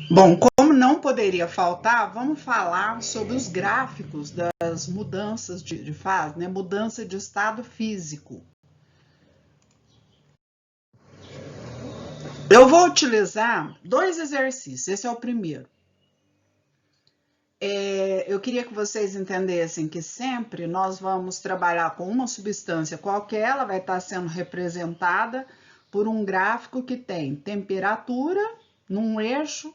Bom, como não poderia faltar, vamos falar sobre os gráficos das mudanças de fase, né? Mudança de estado físico. Eu vou utilizar dois exercícios, esse é o primeiro. Eu queria que vocês entendessem que sempre nós vamos trabalhar com uma substância qualquer, ela vai estar sendo representada por um gráfico que tem temperatura num eixo,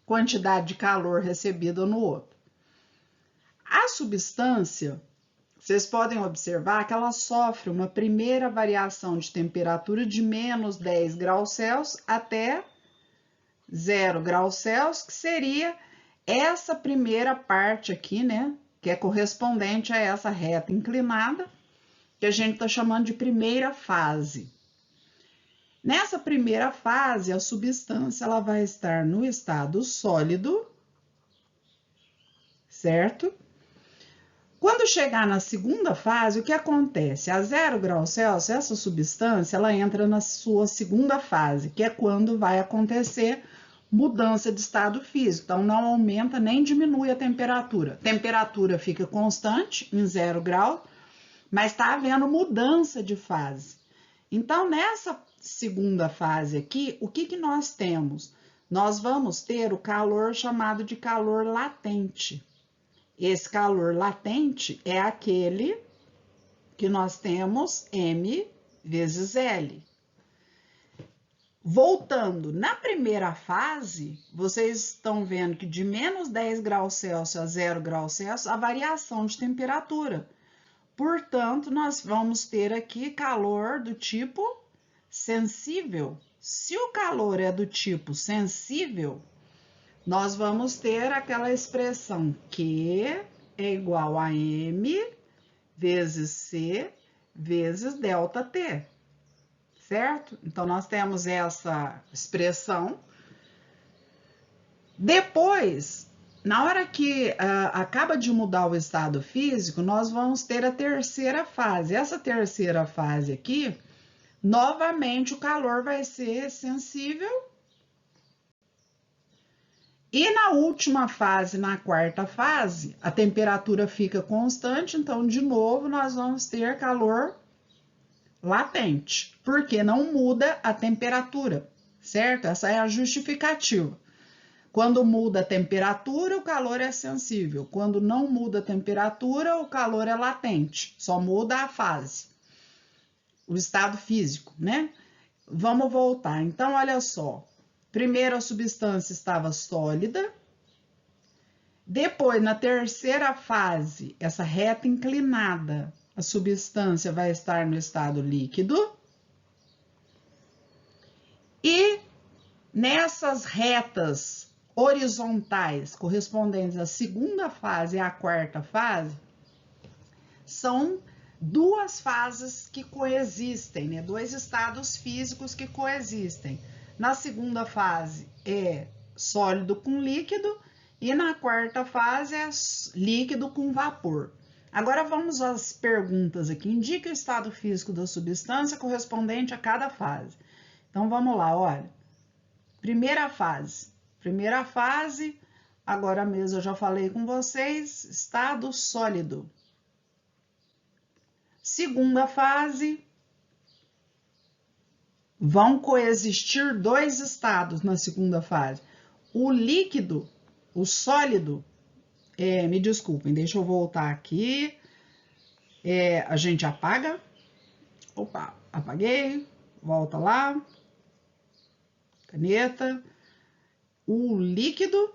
quantidade de calor recebida no outro. A substância, vocês podem observar que ela sofre uma primeira variação de temperatura de menos 10 graus Celsius até 0 graus Celsius, que seria essa primeira parte aqui, né? Que é correspondente a essa reta inclinada, que a gente está chamando de primeira fase. Nessa primeira fase, a substância ela vai estar no estado sólido, certo? Quando chegar na segunda fase, o que acontece? A 0 graus Celsius, essa substância ela entra na sua segunda fase, que é quando vai acontecer mudança de estado físico. Então, não aumenta nem diminui a temperatura. A temperatura fica constante em 0 graus, mas está havendo mudança de fase. Então, nessa segunda fase aqui, o que nós temos? Nós vamos ter o calor chamado de calor latente. Esse calor latente é aquele que nós temos M vezes L. Voltando, na primeira fase, vocês estão vendo que de menos 10 graus Celsius a 0 graus Celsius, a variação de temperatura. Portanto, nós vamos ter aqui calor do tipo sensível. Se o calor é do tipo sensível, nós vamos ter aquela expressão Q é igual a M vezes C vezes delta T, certo? Então, nós temos essa expressão. Depois, na hora que acaba de mudar o estado físico, nós vamos ter a terceira fase. Essa terceira fase aqui, novamente o calor vai ser sensível. E na última fase, na quarta fase, a temperatura fica constante, então, de novo, nós vamos ter calor latente, porque não muda a temperatura, certo? Essa é a justificativa. Quando muda a temperatura, o calor é sensível. Quando não muda a temperatura, o calor é latente. Só muda a fase, o estado físico, né? Vamos voltar. Então, olha só. Primeiro a substância estava sólida. Depois, na terceira fase, essa reta inclinada, a substância vai estar no estado líquido. E nessas retas horizontais correspondentes à segunda fase e à quarta fase, são duas fases que coexistem, né? Dois estados físicos que coexistem. Na segunda fase é sólido com líquido e na quarta fase é líquido com vapor. Agora vamos às perguntas aqui. Indique o estado físico da substância correspondente a cada fase. Então vamos lá, olha. Primeira fase, agora mesmo eu já falei com vocês, estado sólido. Segunda fase, vão coexistir dois estados na segunda fase. O líquido, o sólido, me desculpem, deixa eu voltar aqui. A gente apaga. Opa, apaguei. Volta lá. Caneta. O líquido.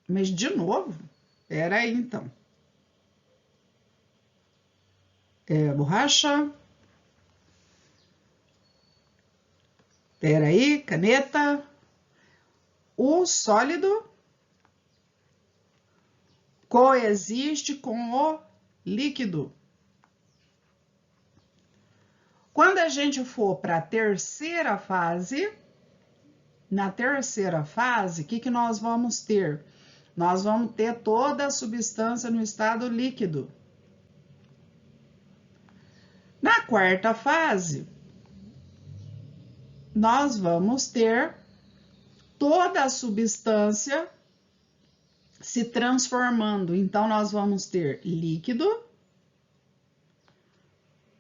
Mas de novo? Espera aí, então. Borracha. Espera aí, caneta. O sólido coexiste com o líquido. Quando a gente for para a terceira fase, na terceira fase, o que nós vamos ter? Nós vamos ter toda a substância no estado líquido. Na quarta fase, nós vamos ter toda a substância se transformando. Então, nós vamos ter líquido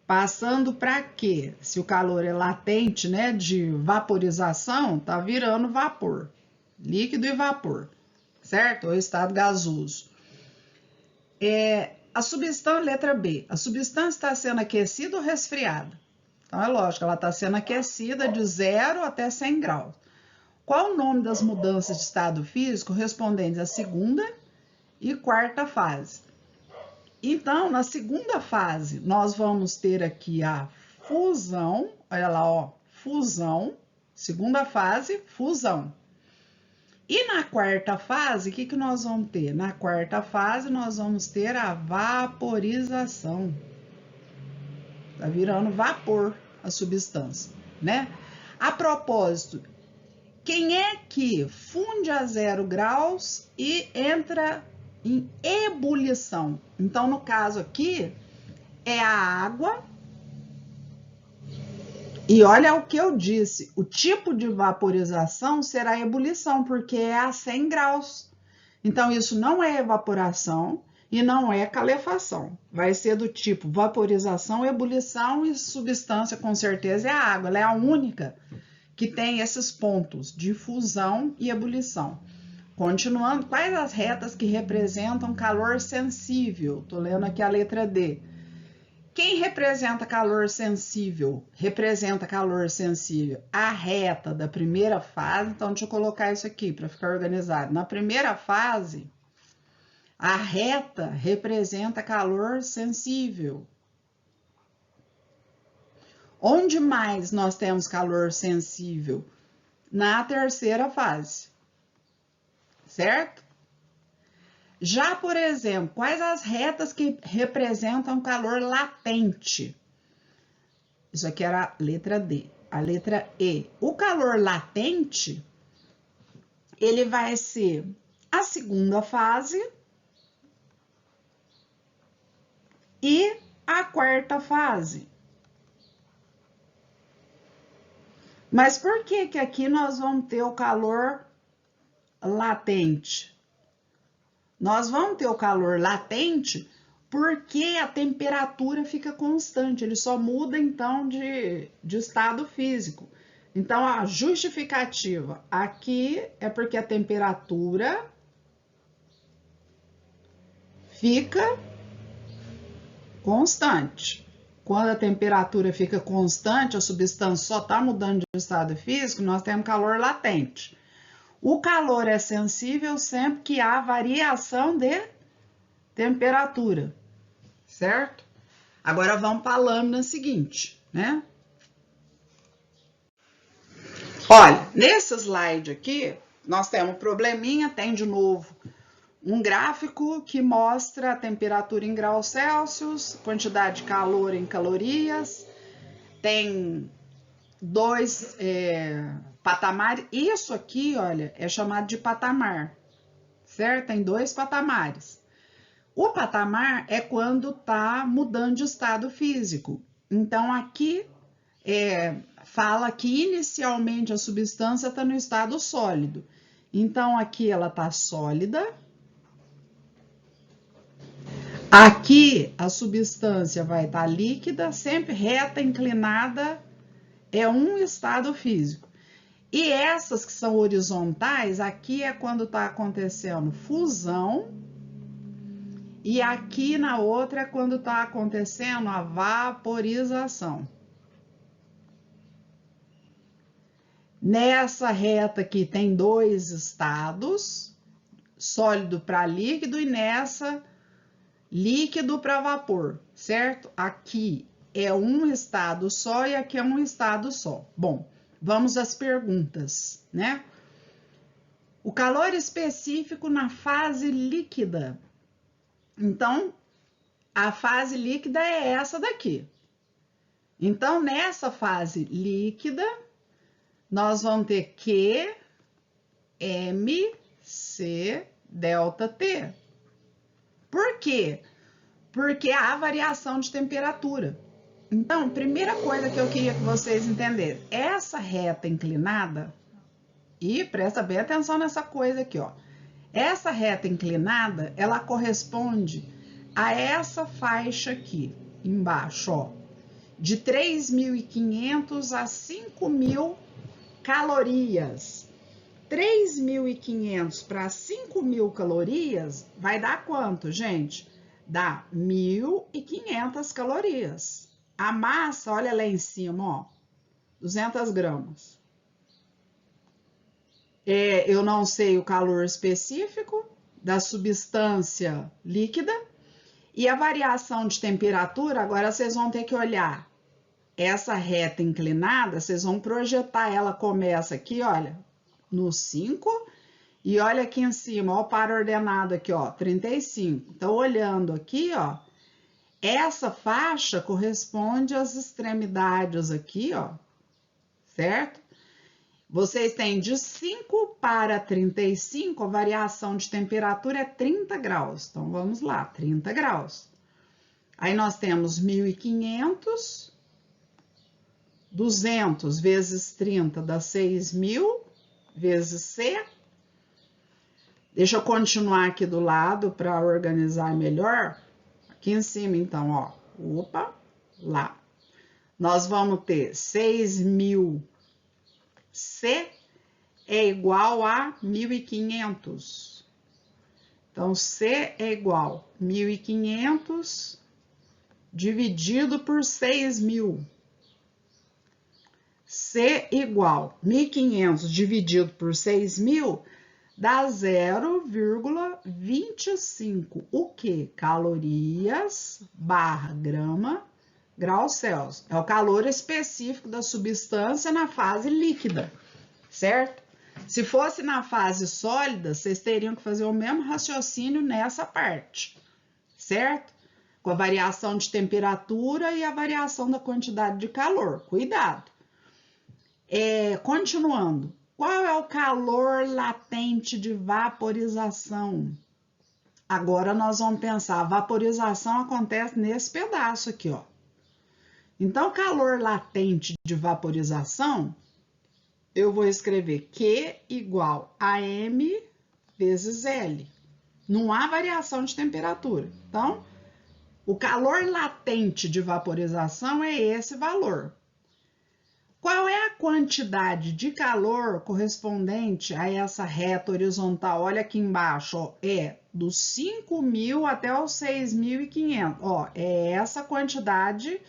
passando para quê? Se o calor é latente, né, de vaporização, tá virando vapor. Líquido e vapor, certo? Ou estado gasoso. A substância, letra B, a substância está sendo aquecida ou resfriada? Então, é lógico, ela está sendo aquecida de 0 até 100 graus. Qual o nome das mudanças de estado físico correspondentes à segunda e quarta fase? Então, na segunda fase, nós vamos ter aqui a fusão, olha lá, ó, fusão, segunda fase, fusão. E na quarta fase, o que nós vamos ter? Na quarta fase, nós vamos ter a vaporização. Tá virando vapor a substância, né? A propósito, quem é que funde a 0 graus e entra em ebulição? Então, no caso aqui, é a água. E olha o que eu disse, o tipo de vaporização será ebulição, porque é a 100 graus. Então, isso não é evaporação e não é calefação. Vai ser do tipo vaporização, ebulição e substância, com certeza, é a água. Ela é a única que tem esses pontos de fusão e ebulição. Continuando, quais as retas que representam calor sensível? Estou lendo aqui a letra D. Quem representa calor sensível? Representa calor sensível a reta da primeira fase. Então, deixa eu colocar isso aqui para ficar organizado. Na primeira fase, a reta representa calor sensível. Onde mais nós temos calor sensível? Na terceira fase, certo? Já, por exemplo, quais as retas que representam calor latente? Isso aqui era a letra D. A letra E. O calor latente, ele vai ser a segunda fase e a quarta fase. Mas por que que aqui nós vamos ter o calor latente? Nós vamos ter o calor latente porque a temperatura fica constante, ele só muda então de estado físico. Então, a justificativa aqui é porque a temperatura fica constante. Quando a temperatura fica constante, a substância só está mudando de estado físico, nós temos calor latente. O calor é sensível sempre que há variação de temperatura, certo? Agora vamos para a lâmina seguinte, né? Olha, nesse slide aqui, nós temos um probleminha, tem de novo um gráfico que mostra a temperatura em graus Celsius, quantidade de calor em calorias, tem dois patamares. Isso aqui, olha, é chamado de patamar, certo? Tem dois patamares. O patamar é quando tá mudando de estado físico. Então, aqui fala que inicialmente a substância está no estado sólido. Então, aqui ela tá sólida. Aqui a substância vai estar líquida, sempre reta, inclinada, é um estado físico. E essas que são horizontais, aqui é quando está acontecendo fusão, e aqui na outra é quando está acontecendo a vaporização. Nessa reta aqui tem dois estados, sólido para líquido, e nessa líquido para vapor, certo? Aqui é um estado só e aqui é um estado só. Bom, vamos às perguntas, né? O calor específico na fase líquida. Então, a fase líquida é essa daqui. Então, nessa fase líquida, nós vamos ter Q, M, C, delta T. Por quê? Porque há variação de temperatura. Então, primeira coisa que eu queria que vocês entendessem, essa reta inclinada, E presta bem atenção nessa coisa aqui, ó. Essa reta inclinada, ela corresponde a essa faixa aqui, embaixo, ó, de 3.500 a 5.000 calorias. 3.500 para 5.000 calorias vai dar quanto, gente? Dá 1.500 calorias. A massa, olha lá em cima, ó, 200 gramas. Eu não sei o calor específico da substância líquida e a variação de temperatura. Agora vocês vão ter que olhar essa reta inclinada, vocês vão projetar ela, começa aqui, olha, no 5 e olha aqui em cima, ó, o par ordenado aqui, ó, 35. Então, olhando aqui, ó, essa faixa corresponde às extremidades aqui, ó, certo? Vocês têm de 5 para 35, a variação de temperatura é 30 graus. Então, vamos lá, 30 graus. Aí, nós temos 1.500, 200 vezes 30 dá 6.000, vezes C. Deixa eu continuar aqui do lado para organizar melhor. Aqui em cima, então, ó, opa, lá. Nós vamos ter 6.000 C é igual a 1.500. Então, C é igual a 1.500 dividido por 6.000. C igual 1.500 dividido por 6.000 dá 0,25. O que? Calorias barra grama graus Celsius. É o calor específico da substância na fase líquida, certo? Se fosse na fase sólida, vocês teriam que fazer o mesmo raciocínio nessa parte, certo? Com a variação de temperatura e a variação da quantidade de calor. Cuidado! Continuando, qual é o calor latente de vaporização? Agora nós vamos pensar, a vaporização acontece nesse pedaço aqui, ó. Então, calor latente de vaporização, eu vou escrever Q igual a M vezes L. Não há variação de temperatura. Então, o calor latente de vaporização é esse valor. Qual é a quantidade de calor correspondente a essa reta horizontal? Olha aqui embaixo, ó, é dos 5.000 até os 6.500. Ó, é essa quantidade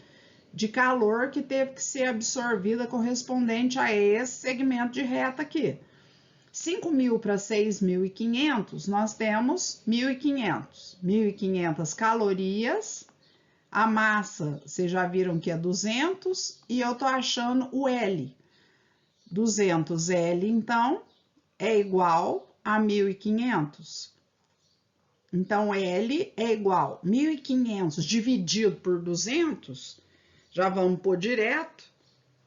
de calor que teve que ser absorvida correspondente a esse segmento de reta aqui. 5.000 para 6.500, nós temos 1.500. 1.500 calorias. A massa, vocês já viram que é 200 e eu tô achando o L. 200 L, então, é igual a 1.500. Então, L é igual a 1.500 dividido por 200, já vamos pôr direto,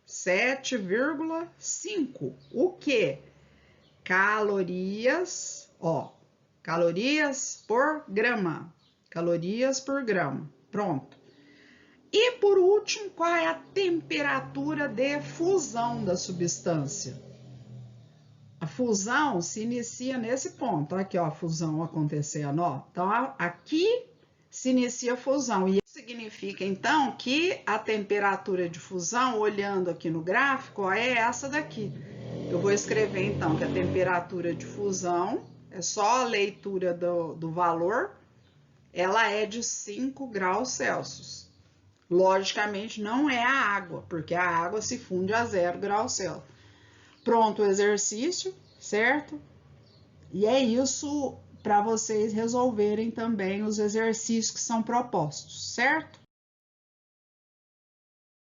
7,5. O que? Calorias, ó, calorias por grama. Calorias por grama. Pronto. E por último, qual é a temperatura de fusão da substância? A fusão se inicia nesse ponto. Aqui, ó, a fusão acontecendo, ó. Então, aqui se inicia a fusão. E isso significa, então, que a temperatura de fusão, olhando aqui no gráfico, ó, é essa daqui. Eu vou escrever, então, que a temperatura de fusão, é só a leitura do valor, ela é de 5 graus Celsius. Logicamente, não é a água, porque a água se funde a 0 graus Celsius. Pronto o exercício, certo? E é isso para vocês resolverem também os exercícios que são propostos, certo?